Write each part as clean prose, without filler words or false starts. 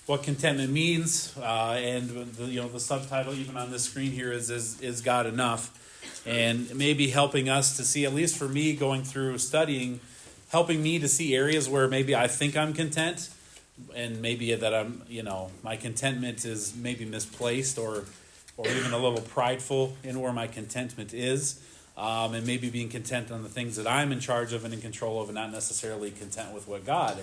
what contentment means, and the subtitle even on the screen here is God enough, and maybe helping us to see, at least for me going through studying, helping me to see areas where maybe I think I'm content, and maybe that I'm, my contentment is maybe misplaced or even a little prideful in where my contentment is, and maybe being content on the things that I'm in charge of and in control of, and not necessarily content with what God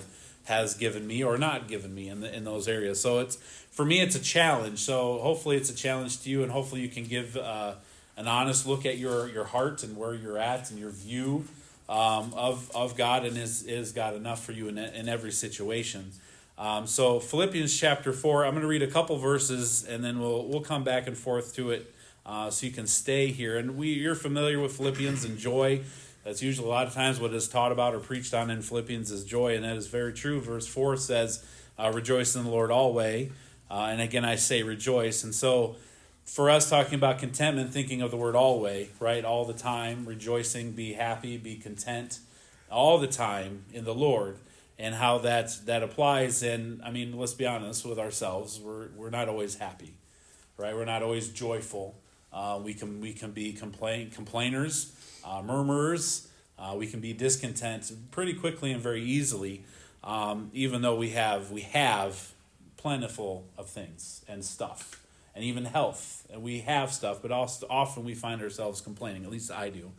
has given me or not given me in those areas. So for me it's a challenge. So hopefully it's a challenge to you, and hopefully you can give an honest look at your heart and where you're at and your view of God, and is God enough for you in every situation. So Philippians chapter 4, I'm going to read a couple verses and then we'll come back and forth to it, so you can stay here. And you're familiar with Philippians and joy. That's usually a lot of times what is taught about or preached on in Philippians is joy, and that is very true. Verse 4 says, rejoice in the Lord always. And again, I say rejoice. And so for us talking about contentment, thinking of the word always, right? All the time, rejoicing, be happy, be content, all the time in the Lord, and how that applies. And I mean, let's be honest with ourselves. We're not always happy, right? We're not always joyful. We can be complainers, murmurers. We can be discontent pretty quickly and very easily, even though we have plentiful of things and stuff, and even health, and we have stuff, but also often we find ourselves complaining. At least I do.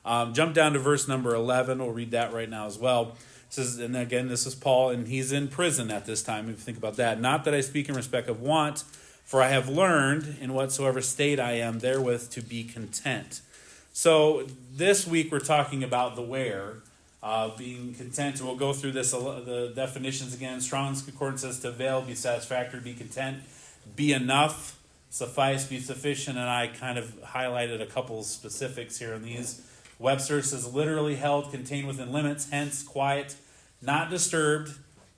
Jump down to verse number 11. We'll read that right now as well. It says, and again, this is Paul, and he's in prison at this time. If you think about that, not that I speak in respect of want, for I have learned in whatsoever state I am therewith to be content. So this week we're talking about the where, being content. And we'll go through the definitions again. Strong's Concordance says to avail, be satisfactory, be content, be enough, suffice, be sufficient. And I kind of highlighted a couple specifics here in these. Webster says literally held, contained within limits, hence quiet, not disturbed,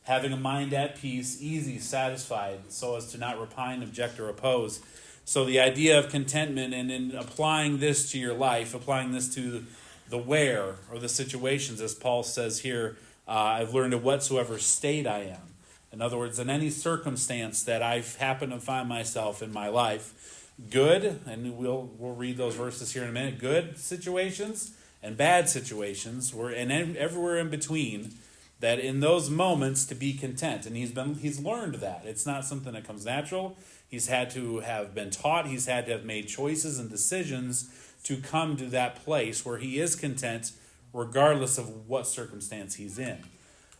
having a mind at peace, easy, satisfied, so as to not repine, object, or oppose. So the idea of contentment, and in applying this to your life, applying this to the where or the situations, as Paul says here, I've learned in whatsoever state I am. In other words, in any circumstance that I've happened to find myself in my life, good, and we'll read those verses here in a minute, good situations and bad situations, and everywhere in between, that in those moments to be content. And he's learned that. It's not something that comes natural. He's had to have been taught. He's had to have made choices and decisions to come to that place where he is content regardless of what circumstance he's in.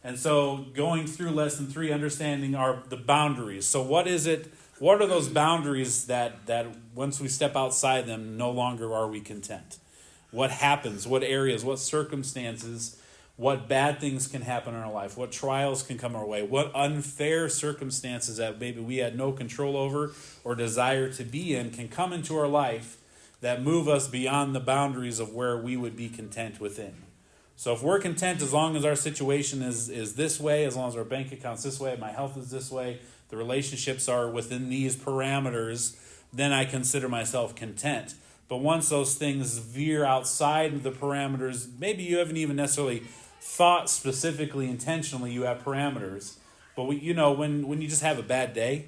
And so going through lesson 3, understanding the boundaries. So what is it? What are those boundaries that once we step outside them, no longer are we content? What happens? What areas? What circumstances? What bad things can happen in our life? What trials can come our way? What unfair circumstances that maybe we had no control over or desire to be in can come into our life that move us beyond the boundaries of where we would be content within? So if we're content as long as our situation is this way, as long as our bank account's this way, my health is this way, the relationships are within these parameters, then I consider myself content. But once those things veer outside the parameters, maybe you haven't even necessarily thought specifically, intentionally, you have parameters. But when you just have a bad day,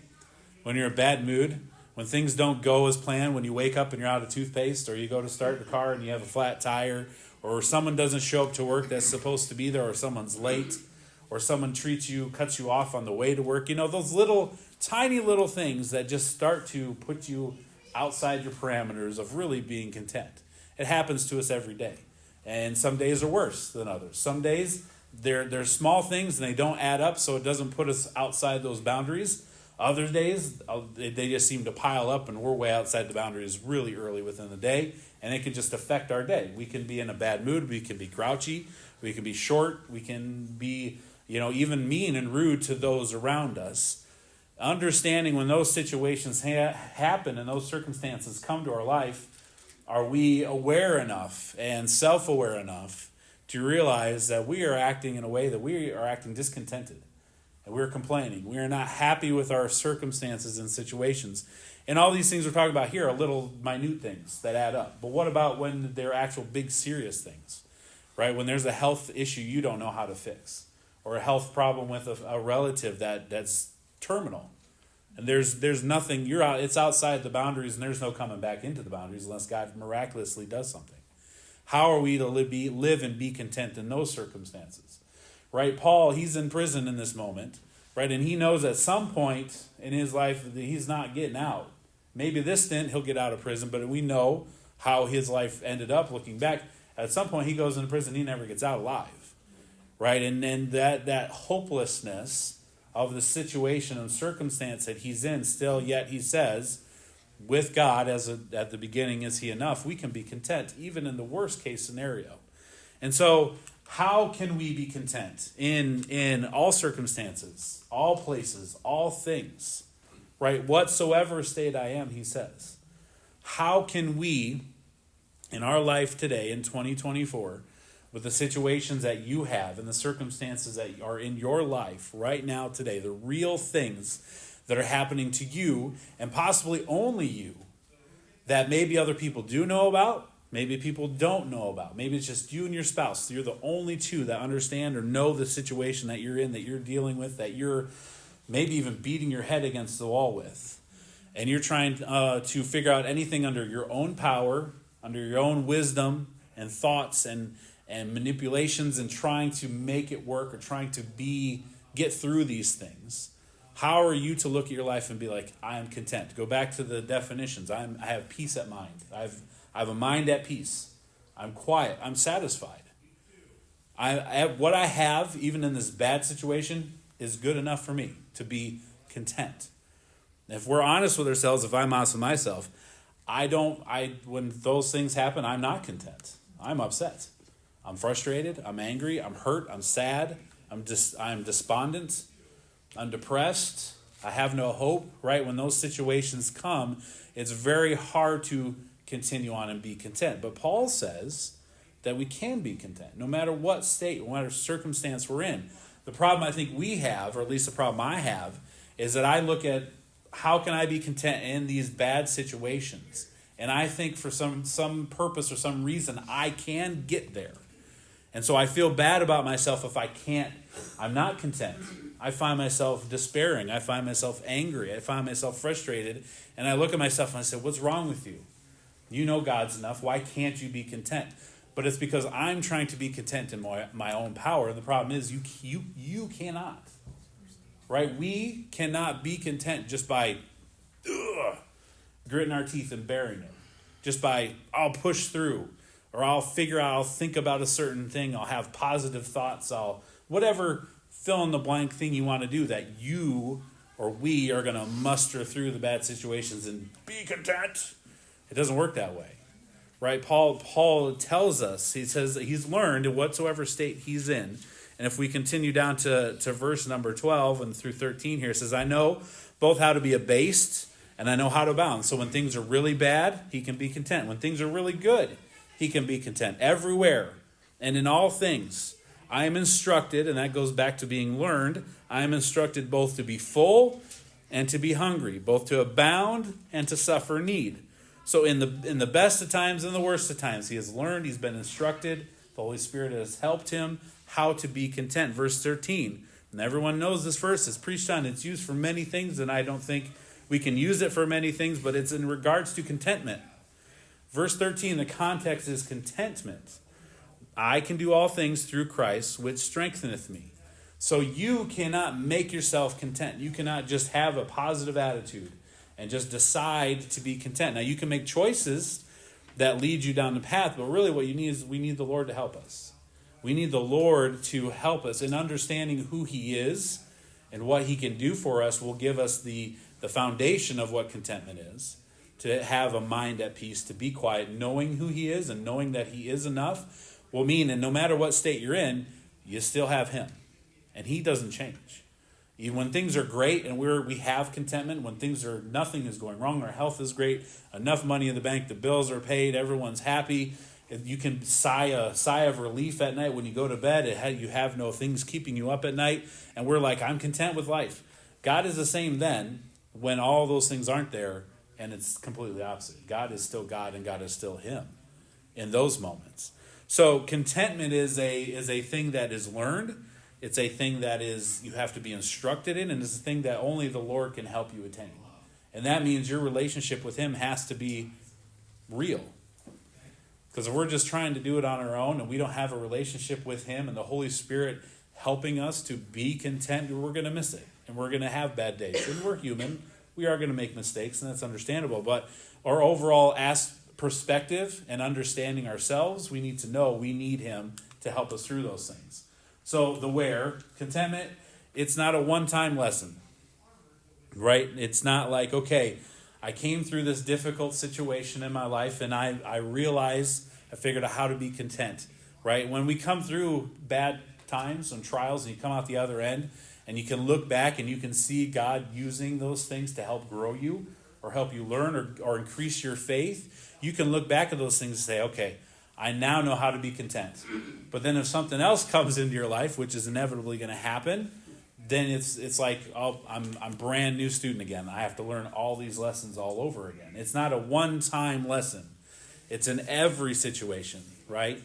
when you're in a bad mood, when things don't go as planned, when you wake up and you're out of toothpaste, or you go to start the car and you have a flat tire, or someone doesn't show up to work that's supposed to be there, or someone's late, or someone cuts you off on the way to work, those tiny little things that just start to put you outside your parameters of really being content. It happens to us every day. And some days are worse than others. Some days they're small things and they don't add up, so it doesn't put us outside those boundaries. Other days, they just seem to pile up and we're way outside the boundaries really early within the day, and it can just affect our day. We can be in a bad mood. We can be grouchy. We can be short. We can be, even mean and rude to those around us. Understanding when those situations happen and those circumstances come to our life, are we aware enough and self-aware enough to realize that we are acting in a way that we are acting discontented, and we're complaining. We are not happy with our circumstances and situations. And all these things we're talking about here are little minute things that add up. But what about when they're actual big serious things, right? When there's a health issue you don't know how to fix, or a health problem with a relative that's terminal. And there's nothing, you're out, it's outside the boundaries, and there's no coming back into the boundaries unless God miraculously does something. How are we to live and be content in those circumstances? Right? Paul, he's in prison in this moment, right? And he knows at some point in his life that he's not getting out. Maybe this stint he'll get out of prison, but we know how his life ended up looking back. At some point he goes into prison, he never gets out alive. Right? And then that hopelessness of the situation and circumstance that he's in, still yet he says, with God at the beginning, is he enough? We can be content even in the worst case scenario. And so how can we be content in all circumstances, all places, all things? Right? Whatsoever state I am, he says. How can we, in our life today, in 2024, with the situations that you have and the circumstances that are in your life right now today, the real things that are happening to you and possibly only you, that maybe other people do know about, maybe people don't know about. Maybe it's just you and your spouse. You're the only two that understand or know the situation that you're in, that you're dealing with, that you're maybe even beating your head against the wall with. And you're trying to figure out anything under your own power, under your own wisdom and thoughts and manipulations, and trying to make it work or trying to get through these things. How are you to look at your life and be like, I am content? Go back to the definitions. I have peace at mind. I have a mind at peace. I'm quiet. I'm satisfied. What I have, even in this bad situation, is good enough for me to be content. If we're honest with ourselves, if I'm honest with myself, when those things happen, I'm not content. I'm upset. I'm frustrated. I'm angry. I'm hurt. I'm sad. I'm despondent. I'm depressed. I have no hope, right? When those situations come, it's very hard to continue on and be content. But Paul says that we can be content, no matter what state, no matter circumstance we're in. The problem I think we have, or at least the problem I have, is that I look at how can I be content in these bad situations? And I think for some purpose or some reason, I can get there. And so I feel bad about myself if I can't. I'm not content. I find myself despairing. I find myself angry. I find myself frustrated. And I look at myself and I say, what's wrong with you? You know God's enough. Why can't you be content? But it's because I'm trying to be content in my own power. And the problem is you cannot. Right? We cannot be content just by gritting our teeth and bearing it. Just by, I'll push through. Or I'll think about a certain thing. I'll have positive thoughts. Whatever fill in the blank thing you want to do, that you or we are going to muster through the bad situations and be content. It doesn't work that way. Right? Paul tells us, he says that he's learned in whatsoever state he's in. And if we continue down to verse number 12 and through 13 here, it says, I know both how to be abased and I know how to abound. So when things are really bad, he can be content. When things are really good, he can be content. Everywhere and in all things, I am instructed, and that goes back to being learned, I am instructed both to be full and to be hungry, both to abound and to suffer need. So in the best of times and the worst of times, he has learned, he's been instructed, the Holy Spirit has helped him how to be content. Verse 13, and everyone knows this verse, it's preached on, it's used for many things, and I don't think we can use it for many things, but it's in regards to contentment. Verse 13, the context is contentment. I can do all things through Christ, which strengtheneth me. So you cannot make yourself content. You cannot just have a positive attitude and just decide to be content. Now, you can make choices that lead you down the path, but really what you need is we need the Lord to help us. We need the Lord to help us in understanding who he is and what he can do for us will give us the foundation of what contentment is. To have a mind at peace, to be quiet, knowing who he is and knowing that he is enough will mean, and no matter what state you're in, you still have him. And he doesn't change. Even when things are great and we have contentment, when nothing is going wrong, our health is great, enough money in the bank, the bills are paid, everyone's happy, you can sigh of relief at night when you go to bed, you have no things keeping you up at night, and we're like, I'm content with life. God is the same then when all those things aren't there, and it's completely opposite. God is still God, and God is still him in those moments. So contentment is a thing that is learned. It's a thing that is you have to be instructed in, and it's a thing that only the Lord can help you attain. And that means your relationship with him has to be real. Because if we're just trying to do it on our own and we don't have a relationship with him and the Holy Spirit helping us to be content, we're going to miss it. And we're going to have bad days. And we're human. We are going to make mistakes, and that's understandable. But our overall perspective and understanding ourselves, we need to know we need him to help us through those things. So the where, contentment, it's not a one-time lesson. Right? It's not like, okay, I came through this difficult situation in my life and I realized, I figured out how to be content, right? When we come through bad times and trials and you come out the other end and you can look back and you can see God using those things to help grow you or help you learn or increase your faith, you can look back at those things and say, okay, I now know how to be content. But then if something else comes into your life, which is inevitably going to happen, then it's like, oh, I'm brand new student again. I have to learn all these lessons all over again. It's not a one-time lesson. It's in every situation, right?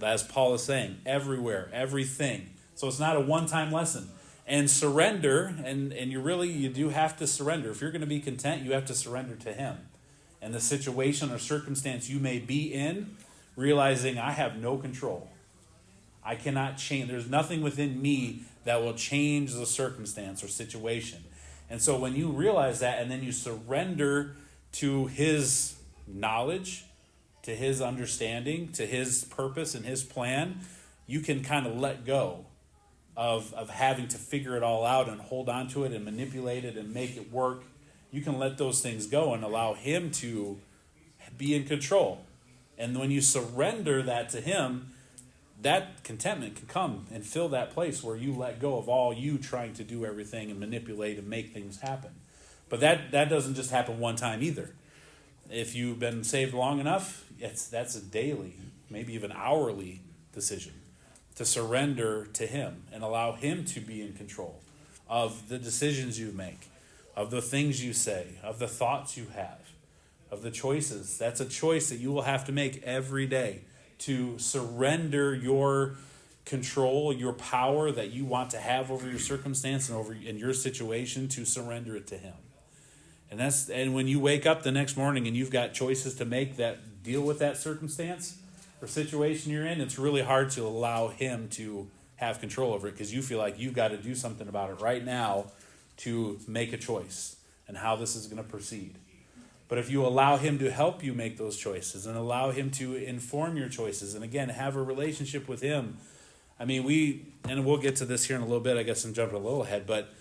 As Paul is saying, everywhere, everything. So it's not a one-time lesson. And surrender, and you do have to surrender. If you're going to be content, you have to surrender to him. And the situation or circumstance you may be in, realizing I have no control. I cannot change. There's nothing within me that will change the circumstance or situation. And so when you realize that and then you surrender to his knowledge, to his understanding, to his purpose and his plan, you can kind of let go of having to figure it all out and hold on to it and manipulate it and make it work. You can let those things go and allow him to be in control. And when you surrender that to him, that contentment can come and fill that place where you let go of all you trying to do everything and manipulate and make things happen. But that doesn't just happen one time either. If you've been saved long enough, that's a daily, maybe even hourly decision to surrender to him and allow him to be in control of the decisions you make, of the things you say, of the thoughts you have, of the choices. That's a choice that you will have to make every day, to surrender your control, your power that you want to have over your circumstance and over in your situation, to surrender it to him. And when you wake up the next morning and you've got choices to make that deal with that circumstance or situation you're in, it's really hard to allow him to have control over it because you feel like you've got to do something about it right now to make a choice and how this is going to proceed. But if you allow him to help you make those choices and allow him to inform your choices and, again, have a relationship with him. I mean, we'll get to this here in a little bit, I guess I'm jumping a little ahead, but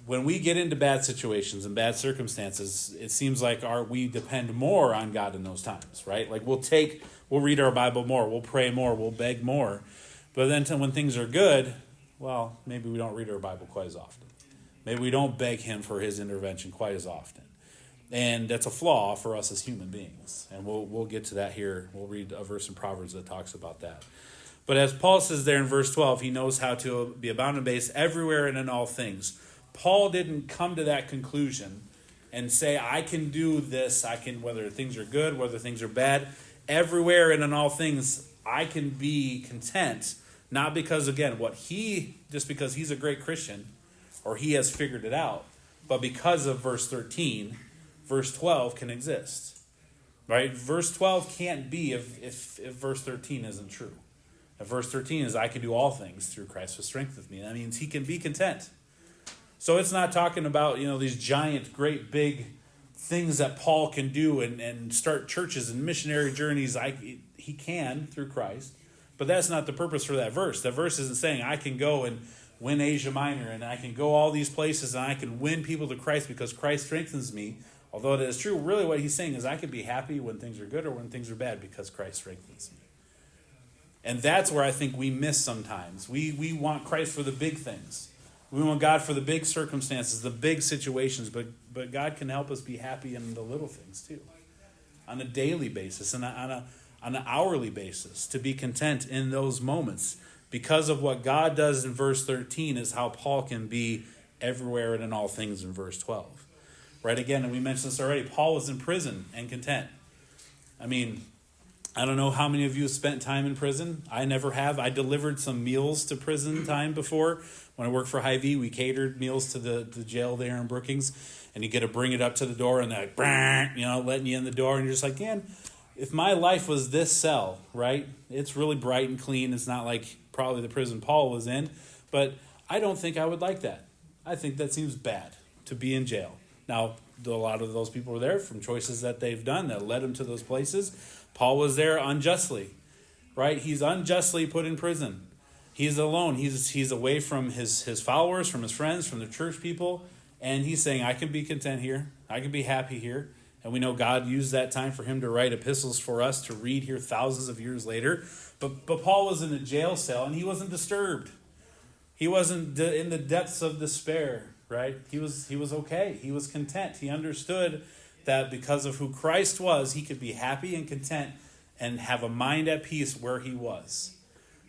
when we get into bad situations and bad circumstances, it seems like we depend more on God in those times, right? Like we'll read our Bible more, we'll pray more, we'll beg more. But then when things are good, well, maybe we don't read our Bible quite as often. Maybe we don't beg him for his intervention quite as often. And that's a flaw for us as human beings. And we'll get to that here. We'll read a verse in Proverbs that talks about that. But as Paul says there in verse 12, he knows how to be abound and base everywhere and in all things. Paul didn't come to that conclusion and say, I can do this, whether things are good, whether things are bad, everywhere and in all things, I can be content. Not because, again, just because he's a great Christian or he has figured it out, but because of verse 13, verse 12 can exist, right? Verse 12 can't be if verse 13 isn't true. If verse 13 is, I can do all things through Christ who strengtheneth me, that means he can be content. So it's not talking about, these giant, great, big things that Paul can do and start churches and missionary journeys. He can through Christ, but that's not the purpose for that verse. That verse isn't saying I can go and win Asia Minor and I can go all these places and I can win people to Christ because Christ strengthens me. Although it is true, really what he's saying is I can be happy when things are good or when things are bad because Christ strengthens me. And that's where I think we miss sometimes. We want Christ for the big things. We want God for the big circumstances, the big situations, but God can help us be happy in the little things too. On a daily basis and on an hourly basis, to be content in those moments. Because of what God does in verse 13 is how Paul can be everywhere and in all things in verse 12. Right, again, and we mentioned this already, Paul was in prison and content. I mean, I don't know how many of you have spent time in prison. I never have. I delivered some meals to prison time before. When I worked for Hy-Vee, we catered meals to the jail there in Brookings. And you get to bring it up to the door and they're like, letting you in the door. And you're just like, man, if my life was this cell, right? It's really bright and clean. It's not like probably the prison Paul was in. But I don't think I would like that. I think that seems bad to be in jail. Now, a lot of those people were there from choices that they've done that led them to those places. Paul was there unjustly, right? He's unjustly put in prison. He's alone. He's away from his followers, from his friends, from the church people. And he's saying, I can be content here. I can be happy here. And we know God used that time for him to write epistles for us to read here thousands of years later. But Paul was in a jail cell and he wasn't disturbed. He wasn't in the depths of despair, right? He was okay. He was content. He understood that because of who Christ was, he could be happy and content and have a mind at peace where he was.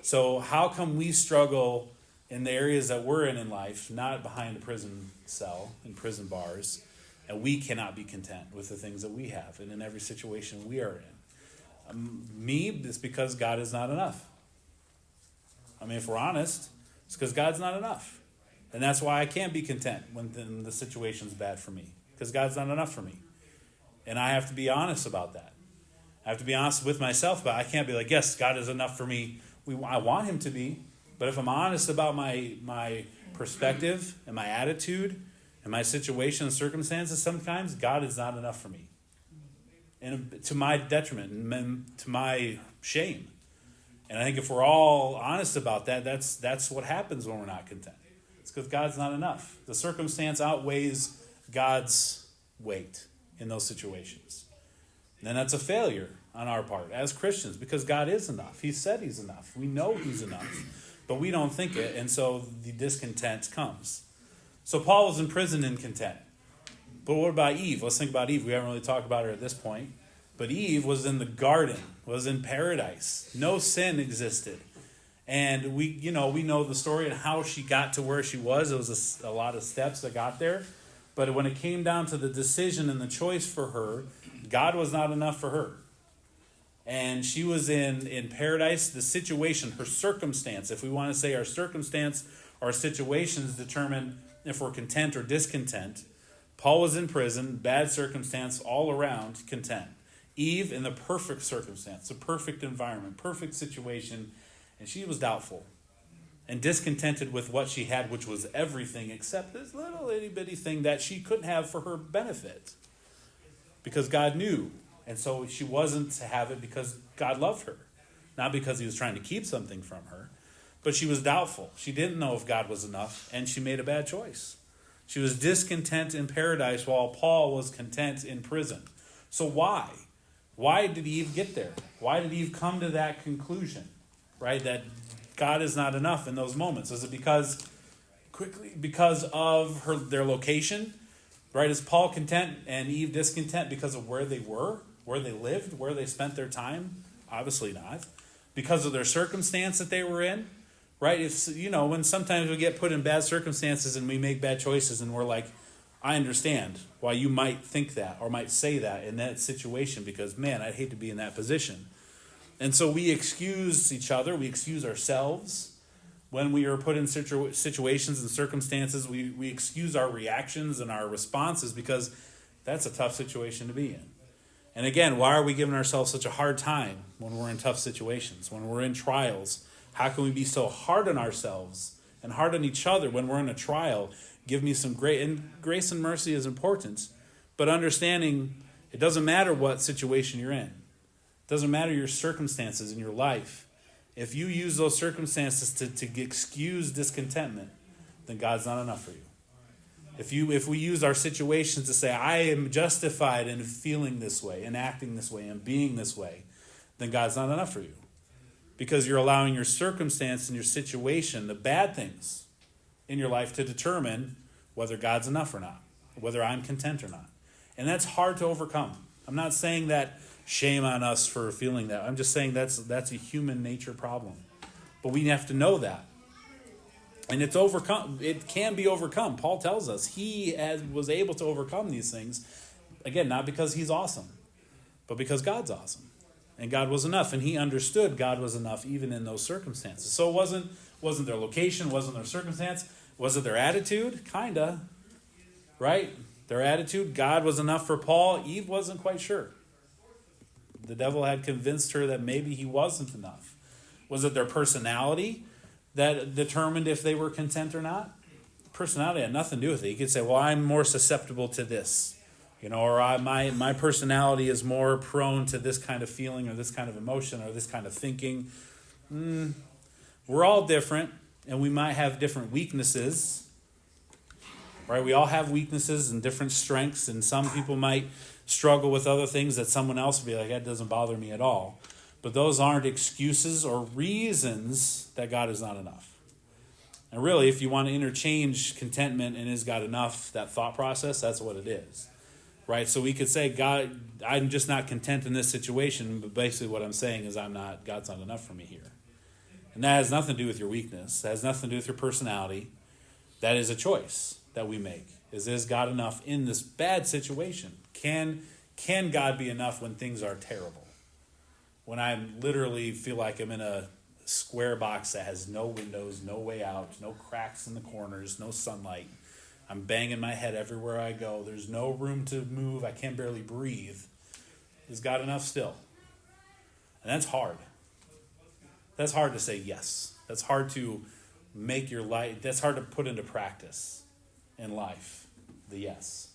So how come we struggle in the areas that we're in life, not behind a prison cell, in prison bars, and we cannot be content with the things that we have and in every situation we are in? It's because God is not enough. I mean, if we're honest, it's because God's not enough. And that's why I can't be content when the situation's bad for me, because God's not enough for me. And I have to be honest about that. I have to be honest with myself, but I can't be like, yes, God is enough for me. I want him to be. But if I'm honest about my perspective and my attitude and my situation and circumstances, sometimes God is not enough for me. And to my detriment and to my shame. And I think if we're all honest about that, that's what happens when we're not content. It's because God's not enough. The circumstance outweighs God's weight in those situations. And then that's a failure on our part as Christians, because God is enough. He said he's enough. We know he's enough, but we don't think it, and so the discontent comes. So Paul was in prison and content. But what about Eve? Let's think about Eve. We haven't really talked about her at this point. But Eve was in the garden, was in paradise. No sin existed. And we know the story and how she got to where she was. It was a lot of steps that got there. But when it came down to the decision and the choice for her, God was not enough for her. And she was in paradise. The situation, her circumstance, if we want to say our circumstance, our situations determine if we're content or discontent. Paul was in prison, bad circumstance all around, content. Eve in the perfect circumstance, the perfect environment, perfect situation, and she was doubtful and discontented with what she had, which was everything except this little itty-bitty thing that she couldn't have for her benefit because God knew. And so she wasn't to have it because God loved her, not because he was trying to keep something from her, but she was doubtful. She didn't know if God was enough, and she made a bad choice. She was discontent in paradise while Paul was content in prison. So why? Why did Eve get there? Why did Eve come to that conclusion, right? That God is not enough in those moments. Is it because of their location? Right? Is Paul content and Eve discontent because of where they were, where they lived, where they spent their time? Obviously not. Because of their circumstance that they were in? Right? If when sometimes we get put in bad circumstances and we make bad choices and we're like, I understand why you might think that or might say that in that situation because, man, I'd hate to be in that position. And so we excuse each other. We excuse ourselves when we are put in situations and circumstances. We excuse our reactions and our responses because that's a tough situation to be in. And again, why are we giving ourselves such a hard time when we're in tough situations, when we're in trials? How can we be so hard on ourselves and hard on each other when we're in a trial? Give me some grace and mercy is important, but understanding it doesn't matter what situation you're in. It doesn't matter your circumstances in your life. If you use those circumstances to excuse discontentment, then God's not enough for you. If we use our situations to say, I am justified in feeling this way, and acting this way, and being this way, then God's not enough for you. Because you're allowing your circumstance and your situation, the bad things in your life, to determine whether God's enough or not, whether I'm content or not. And that's hard to overcome. I'm not saying that shame on us for feeling that. I'm just saying that's a human nature problem. But we have to know that. And it's overcome. It can be overcome. Paul tells us he was able to overcome these things. Again, not because he's awesome, but because God's awesome. And God was enough. And he understood God was enough even in those circumstances. So it wasn't their location, wasn't their circumstance. Was it their attitude? Kinda. Right? Their attitude. God was enough for Paul. Eve wasn't quite sure. The devil had convinced her that maybe he wasn't enough. Was it their personality that determined if they were content or not? Personality had nothing to do with it. You could say, well, I'm more susceptible to this. Or my personality is more prone to this kind of feeling or this kind of emotion or this kind of thinking. We're all different, and we might have different weaknesses. Right? We all have weaknesses and different strengths, and some people might struggle with other things that someone else would be like, that doesn't bother me at all. But those aren't excuses or reasons that God is not enough. And really, if you want to interchange contentment and is God enough, that thought process, that's what it is. Right? So we could say, God, I'm just not content in this situation, but basically what I'm saying is God's not enough for me here. And that has nothing to do with your weakness. That has nothing to do with your personality. That is a choice that we make. Is God enough in this bad situation? Can God be enough when things are terrible? When I literally feel like I'm in a square box that has no windows, no way out, no cracks in the corners, no sunlight. I'm banging my head everywhere I go. There's no room to move. I can barely breathe. Is God enough still? And that's hard. That's hard to say yes. That's hard to make your life, that's hard to put into practice in life, the yes.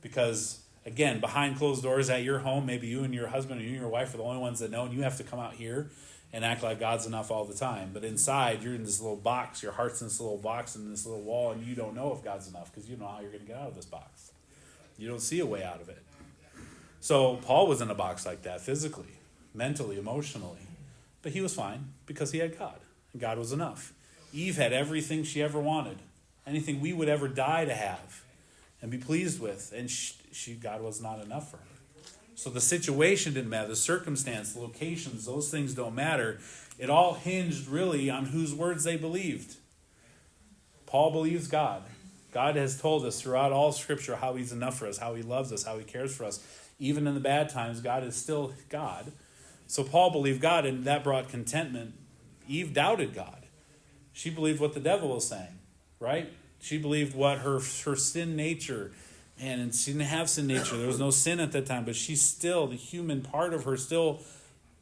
Because, again, behind closed doors at your home, maybe you and your husband or you and your wife are the only ones that know, and you have to come out here and act like God's enough all the time. But inside, you're in this little box. Your heart's in this little box in this little wall, and you don't know if God's enough because you don't know how you're going to get out of this box. You don't see a way out of it. So Paul was in a box like that physically, mentally, emotionally. But he was fine because he had God, and God was enough. Eve had everything she ever wanted, anything we would ever die to have and be pleased with, and God was not enough for her. So the situation didn't matter, the circumstance, the locations, those things don't matter. It all hinged really on whose words they believed. Paul believes God. God has told us throughout all Scripture how he's enough for us, how he loves us, how he cares for us. Even in the bad times, God is still God. So Paul believed God, and that brought contentment. Eve doubted God. She believed what the devil was saying, right? She believed what her sin nature, and she didn't have sin nature. There was no sin at that time, but she still, the human part of her still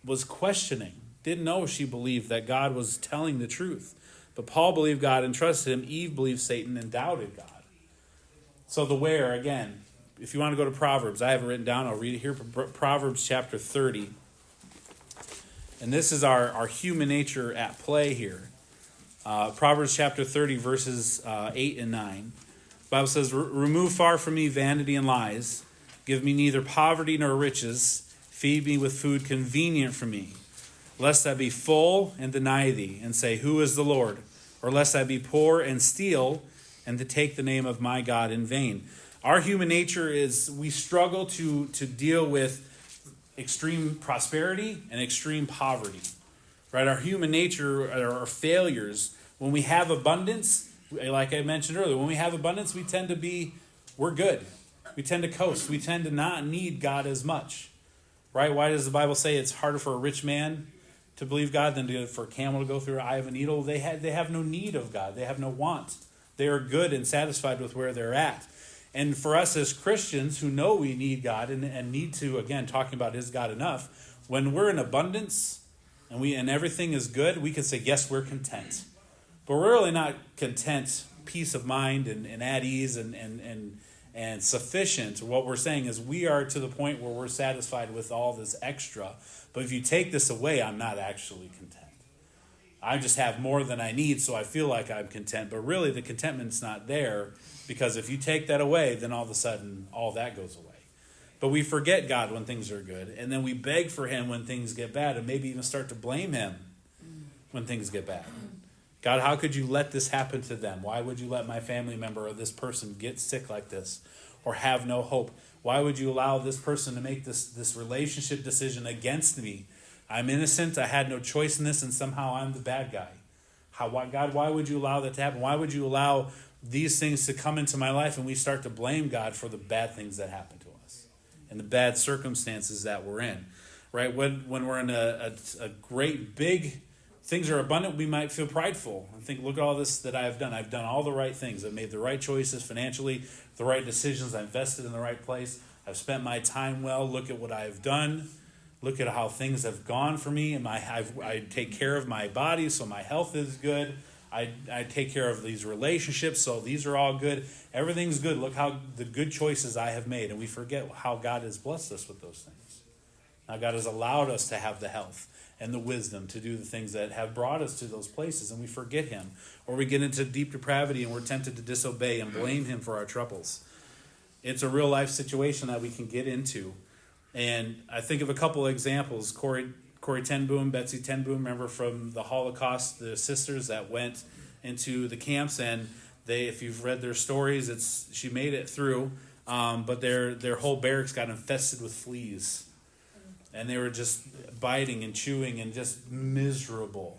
was questioning. Didn't know she believed that God was telling the truth. But Paul believed God and trusted him. Eve believed Satan and doubted God. So the where, again, if you want to go to Proverbs, I have it written down. I'll read it here. Proverbs chapter 30. And this is our human nature at play here. Proverbs chapter 30, verses 8 and 9. The Bible says, remove far from me vanity and lies. Give me neither poverty nor riches. Feed me with food convenient for me. Lest I be full and deny thee, and say, who is the Lord? Or lest I be poor and steal, and to take the name of my God in vain. Our human nature is, we struggle to deal with extreme prosperity and extreme poverty. Right? Our human nature, our failures, when we have abundance, like I mentioned earlier, when we have abundance, we're good. We tend to coast. We tend to not need God as much. Right? Why does the Bible say it's harder for a rich man to believe God than for a camel to go through the eye of a needle? They have no need of God. They have no want. They are good and satisfied with where they're at. And for us as Christians who know we need God and need to, again, talking about is God enough, when we're in abundance and everything is good, we can say, yes, we're content. But we're really not content, peace of mind and at ease and sufficient. What we're saying is we are to the point where we're satisfied with all this extra. But if you take this away, I'm not actually content. I just have more than I need, so I feel like I'm content. But really, the contentment's not there, because if you take that away, then all of a sudden, all that goes away. But we forget God when things are good, and then we beg for him when things get bad, and maybe even start to blame him when things get bad. God, how could you let this happen to them? Why would you let my family member or this person get sick like this or have no hope? Why would you allow this person to make this relationship decision against me? I'm innocent. I had no choice in this, and somehow I'm the bad guy. God, why would you allow that to happen? Why would you allow these things to come into my life and we start to blame God for the bad things that happen to us and the bad circumstances that we're in? right? When we're in a great big, things are abundant, we might feel prideful and think, look at all this that I've done. I've done all the right things. I've made the right choices financially, the right decisions. I invested in the right place. I've spent my time well. Look at what I've done. Look at how things have gone for me. And I take care of my body, so my health is good. I take care of these relationships, so these are all good. Everything's good. Look how the good choices I have made. And we forget how God has blessed us with those things. How God has allowed us to have the health and the wisdom to do the things that have brought us to those places, and we forget him. Or we get into deep depravity and we're tempted to disobey and blame him for our troubles. It's a real life situation that we can get into. And I think of a couple of examples. Corrie Ten Boom, Betsy Ten Boom, remember from the Holocaust, the sisters that went into the camps, and if you've read their stories, she made it through, but their whole barracks got infested with fleas. And they were just biting and chewing and just miserable.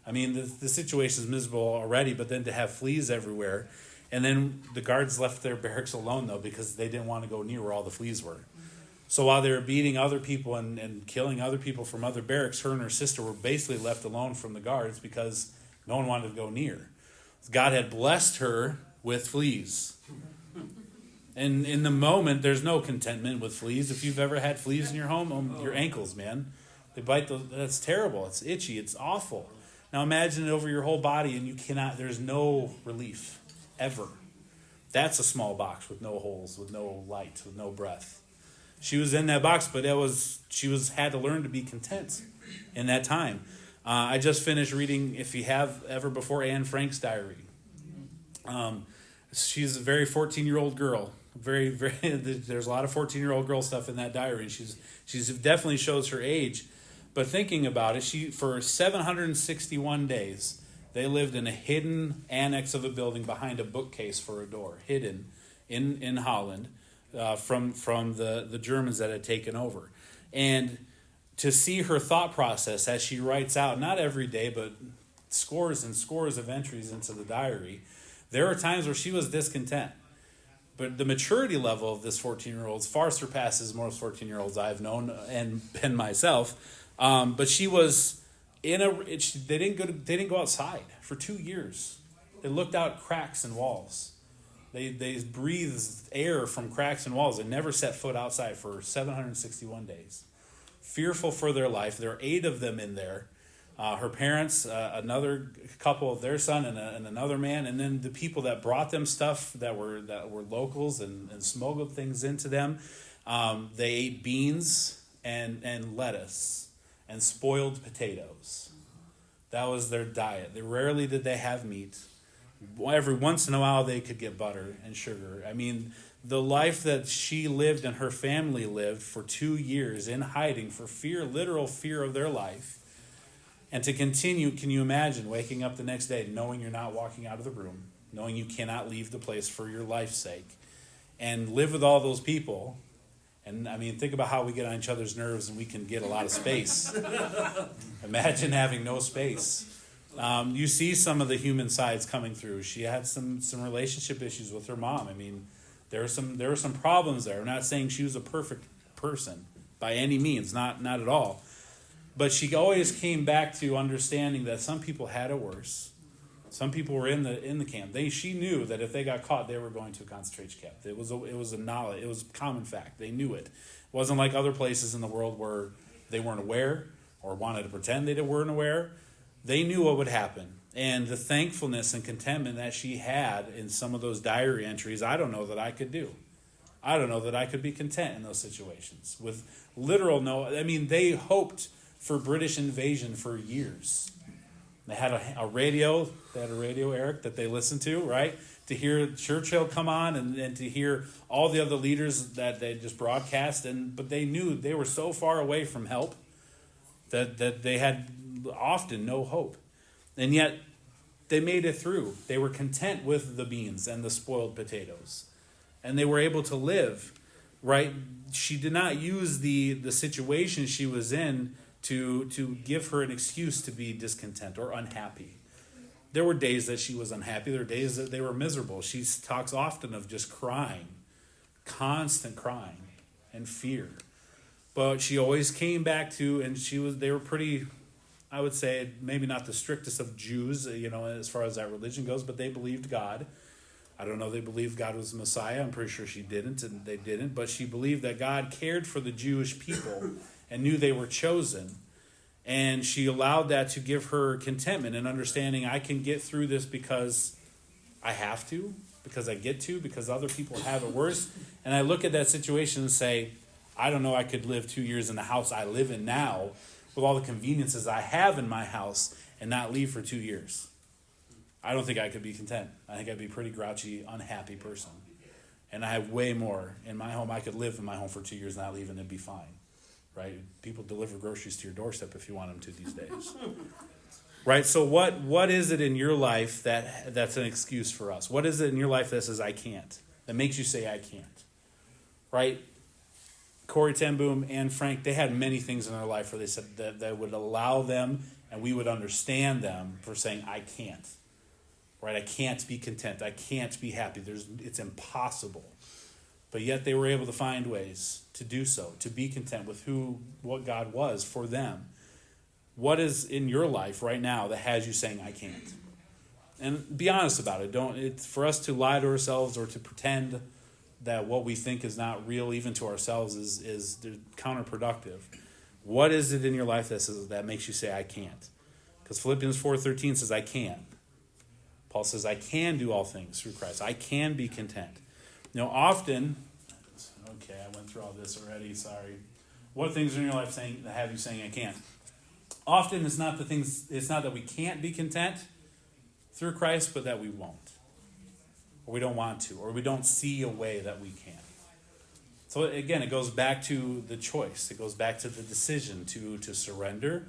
I mean, the situation is miserable already, but then to have fleas everywhere. And then the guards left their barracks alone, though, because they didn't want to go near where all the fleas were. So while they were beating other people and killing other people from other barracks, her and her sister were basically left alone from the guards because no one wanted to go near. God had blessed her with fleas. And in the moment, there's no contentment with fleas. If you've ever had fleas in your home, your ankles, man, they bite. That's terrible. It's itchy. It's awful. Now imagine it over your whole body, and there's no relief, ever. That's a small box with no holes, with no light, with no breath. She was in that box, but she had to learn to be content in that time. I just finished reading, if you have ever before, Anne Frank's diary. She's a very 14-year-old girl. Very, very. There's a lot of 14-year-old girl stuff in that diary, and she's definitely shows her age. But thinking about it, for 761 days, they lived in a hidden annex of a building behind a bookcase for a door, hidden in Holland from the Germans that had taken over. And to see her thought process as she writes out, not every day, but scores and scores of entries into the diary, there were times where she was discontent. But the maturity level of this 14-year-old far surpasses most 14-year-olds I've known and been myself. But she was they didn't go outside for 2 years. They looked out cracks in walls. They breathed air from cracks in walls. They never set foot outside for 761 days. Fearful for their life. There are 8 of them in there. Her parents, another couple of their son, and another man, and then the people that brought them stuff that were locals and smuggled things into them. They ate beans and lettuce and spoiled potatoes. That was their diet. Rarely did they have meat. Every once in a while they could get butter and sugar. I mean, the life that she lived and her family lived for 2 years in hiding for fear, literal fear of their life. And to continue, can you imagine waking up the next day knowing you're not walking out of the room, knowing you cannot leave the place for your life's sake, and live with all those people? And I mean, think about how we get on each other's nerves and we can get a lot of space. Imagine having no space. You see some of the human sides coming through. She had some relationship issues with her mom. I mean, there were some problems there. I'm not saying she was a perfect person by any means, not at all. But she always came back to understanding that some people had it worse. Some people were in the camp. She knew that if they got caught, they were going to a concentration camp. It was a knowledge. It was common fact. They knew it. It wasn't like other places in the world where they weren't aware or wanted to pretend they weren't aware. They knew what would happen. And the thankfulness and contentment that she had in some of those diary entries, I don't know that I could do. I don't know that I could be content in those situations. With literal they hoped for British invasion for years. They had a radio. They had a radio, Eric, that they listened to, right? To hear Churchill come on and to hear all the other leaders that they just broadcast. But they knew they were so far away from help that they had often no hope. And yet they made it through. They were content with the beans and the spoiled potatoes. And they were able to live, right? She did not use the situation she was in to give her an excuse to be discontent or unhappy. There were days that she was unhappy. There were days that they were miserable. She talks often of just crying, constant crying and fear. But she always came back to, and they were pretty, I would say, maybe not the strictest of Jews, as far as that religion goes, but they believed God. I don't know if they believed God was the Messiah. I'm pretty sure she didn't, and they didn't. But she believed that God cared for the Jewish people and knew they were chosen. And she allowed that to give her contentment and understanding, I can get through this because I have to, because I get to, because other people have it worse. And I look at that situation and say, I don't know I could live 2 years in the house I live in now with all the conveniences I have in my house and not leave for 2 years. I don't think I could be content. I think I'd be a pretty grouchy, unhappy person. And I have way more in my home. I could live in my home for 2 years and not leave and it'd be fine. Right? People deliver groceries to your doorstep if you want them to these days. Right? So what is it in your life that's an excuse for us? What is it in your life that says I can't? That makes you say I can't? Right? Corey ten Boom and Frank, they had many things in their life where they said that would allow them and we would understand them for saying I can't. Right? I can't be content. I can't be happy. It's impossible. But yet they were able to find ways to do so, to be content with what God was for them. What is in your life right now that has you saying, I can't? And be honest about it. It's for us to lie to ourselves or to pretend that what we think is not real, even to ourselves, is counterproductive. What is it in your life that makes you say, I can't? Because Philippians 4:13 says, I can. Paul says, I can do all things through Christ. I can be content. Often, okay, I went through all this already, sorry. What things are in your life that have you saying I can't? Often it's not that we can't be content through Christ, but that we won't. Or we don't want to, or we don't see a way that we can. So again, it goes back to the choice. It goes back to the decision to surrender,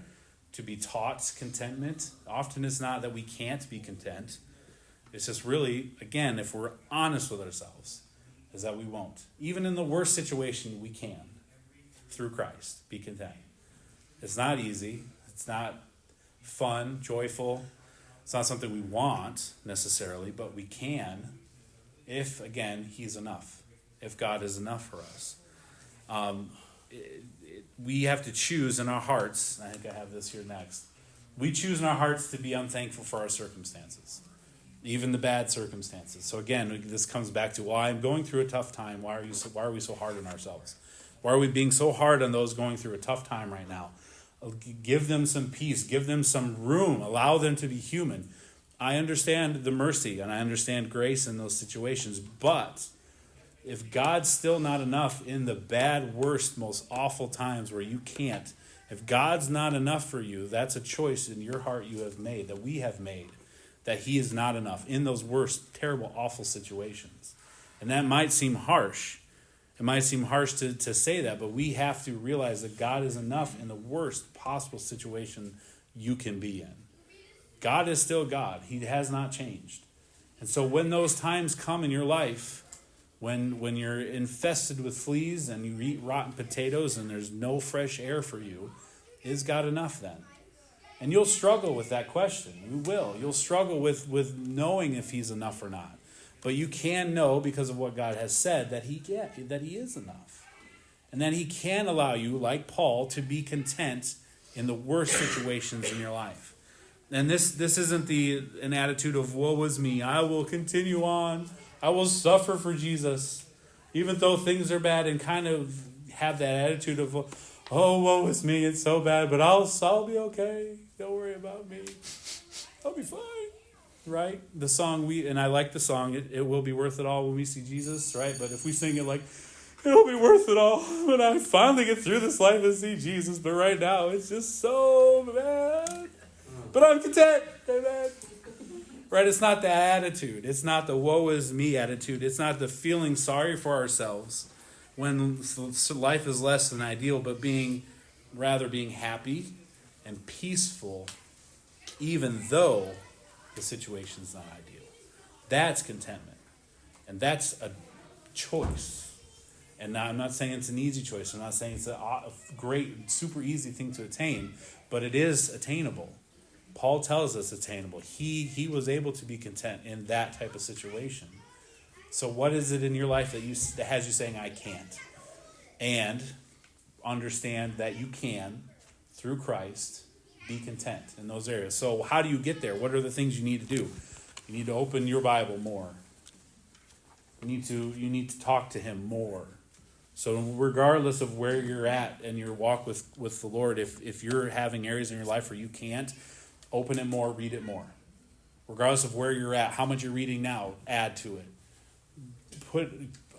to be taught contentment. Often it's not that we can't be content. It's just really, again, if we're honest with ourselves, is that we won't. Even in the worst situation, we can, through Christ, be content. It's not easy. It's not fun, joyful. It's not something we want, necessarily, but we can if, again, He's enough. If God is enough for us. We have to choose in our hearts, I think I have this here next, we choose in our hearts to be unthankful for our circumstances. Even the bad circumstances. So again, this comes back to, well, I'm going through a tough time. Why are we so hard on ourselves? Why are we being so hard on those going through a tough time right now? Give them some peace. Give them some room. Allow them to be human. I understand the mercy and I understand grace in those situations. But if God's still not enough in the bad, worst, most awful times where you can't, if God's not enough for you, that's a choice in your heart you have made, that we have made. That He is not enough in those worst, terrible, awful situations. And that might seem harsh. It might seem harsh to say that, but we have to realize that God is enough in the worst possible situation you can be in. God is still God. He has not changed. And so when those times come in your life, when you're infested with fleas and you eat rotten potatoes and there's no fresh air for you, is God enough then? And you'll struggle with that question. You will. You'll struggle with knowing if He's enough or not. But you can know, because of what God has said, that He is enough. And that He can allow you, like Paul, to be content in the worst situations in your life. And this isn't an attitude of, woe is me. I will continue on. I will suffer for Jesus. Even though things are bad, and kind of have that attitude of, oh, woe is me. It's so bad, but I'll be okay. Don't worry about me. I'll be fine. Right? The song and I like the song, it will be worth it all when we see Jesus, right? But if we sing it like, it'll be worth it all when I finally get through this life and see Jesus. But right now, it's just so bad. But I'm content. Amen. Right? It's not the attitude. It's not the woe is me attitude. It's not the feeling sorry for ourselves when life is less than ideal, but rather being happy and peaceful, even though the situation's not ideal. That's contentment. And that's a choice. And now, I'm not saying it's an easy choice. I'm not saying it's a great, super easy thing to attain, but it is attainable. Paul tells us it's attainable. He was able to be content in that type of situation. So what is it in your life that has you saying, I can't? And understand that you can, through Christ, be content in those areas. So how do you get there? What are the things you need to do? You need to open your Bible more. You need to talk to him more. So regardless of where you're at in your walk with the Lord, if you're having areas in your life where you can't, open it more, read it more. Regardless of where you're at, how much you're reading now, add to it.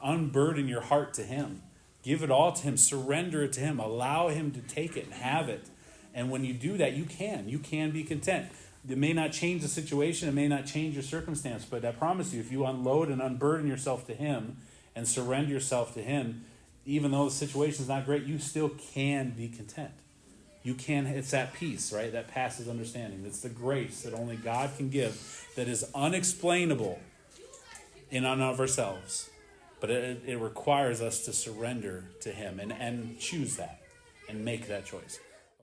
Unburden your heart to him. Give it all to him. Surrender it to him. Allow him to take it and have it. And when you do that, you can be content. It may not change the situation. It may not change your circumstance. But I promise you, if you unload and unburden yourself to him and surrender yourself to him, even though the situation is not great, you still can be content. You can. It's that peace, right? That passes understanding. It's the grace that only God can give that is unexplainable in and of ourselves. But it requires us to surrender to him and choose that and make that choice.